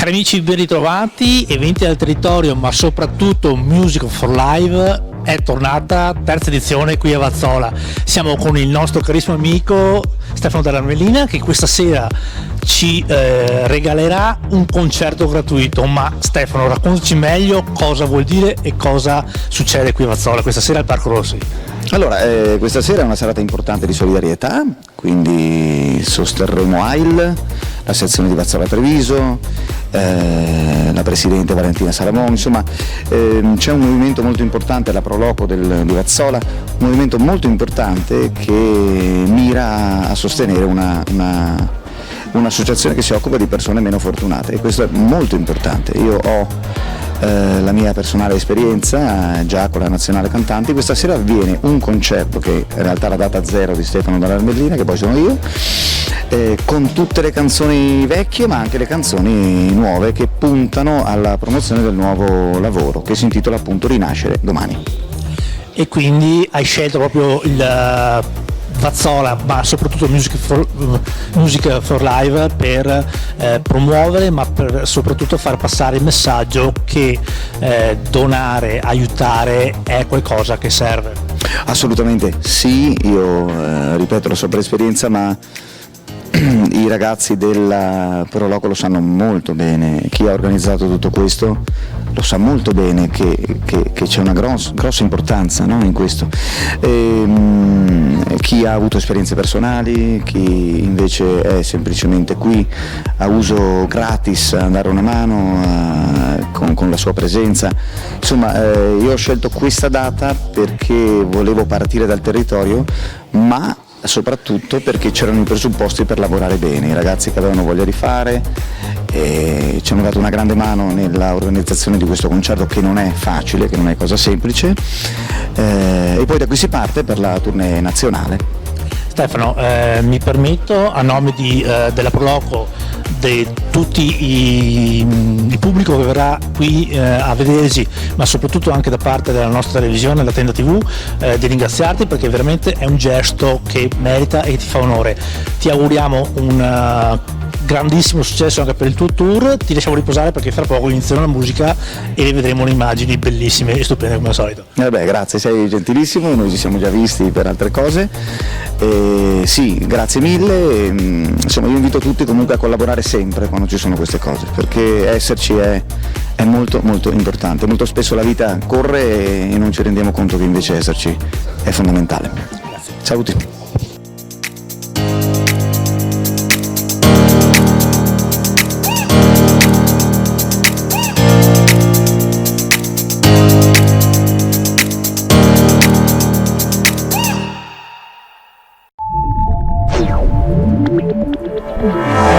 Cari amici, ben ritrovati. Eventi del territorio, ma soprattutto Music for Live è tornata, terza edizione qui a Vazzola. Siamo con il nostro carissimo amico Stefano Dell'Armellina, che questa sera ci regalerà un concerto gratuito. Ma Stefano, raccontaci meglio cosa vuol dire e cosa succede qui a Vazzola questa sera al Parco Rossi. Allora, questa sera è una serata importante di solidarietà, quindi sosterremo AIL, la sezione di Vazzola Treviso, la Presidente Valentina Salamon, insomma c'è un movimento molto importante, la Proloco di Vazzola, un movimento molto importante che mira a sostenere un'associazione che si occupa di persone meno fortunate, e questo è molto importante. Io ho la mia personale esperienza già con la Nazionale Cantanti. Questa sera avviene un concerto che in realtà è la data zero di Stefano Dell'Armellina, che poi sono io, con tutte le canzoni vecchie ma anche le canzoni nuove che puntano alla promozione del nuovo lavoro che si intitola appunto Rinascere domani. E quindi hai scelto proprio il Vazzola, ma soprattutto Music for Live per promuovere, ma per soprattutto far passare il messaggio che donare, aiutare è qualcosa che serve. Assolutamente sì, io ripeto la sua esperienza, ma i ragazzi della Proloco lo sanno molto bene, chi ha organizzato tutto questo lo sa molto bene che c'è una grossa importanza, no, in questo. Chi ha avuto esperienze personali, chi invece è semplicemente qui a uso gratis a dare una mano con la sua presenza. Insomma, io ho scelto questa data perché volevo partire dal territorio, ma soprattutto perché c'erano i presupposti per lavorare bene, i ragazzi che avevano voglia di fare ci hanno dato una grande mano nella organizzazione di questo concerto, che non è facile, che non è cosa semplice, e poi da qui si parte per la tournée nazionale. Stefano, mi permetto a nome della Proloco, di tutti il pubblico che verrà qui a vedersi, ma soprattutto anche da parte della nostra televisione, la Tenda TV, di ringraziarti, perché veramente è un gesto che merita e ti fa onore. Ti auguriamo un grandissimo successo anche per il tuo tour. Ti lasciamo riposare perché fra poco inizierà la musica e vedremo le immagini bellissime e stupende come al solito. Grazie, sei gentilissimo, noi ci siamo già visti per altre cose. Sì, grazie mille. Insomma, io invito tutti comunque a collaborare sempre quando ci sono queste cose, perché esserci è molto molto importante. Molto spesso la vita corre e non ci rendiamo conto che invece esserci è fondamentale. Grazie. Saluti. Yeah.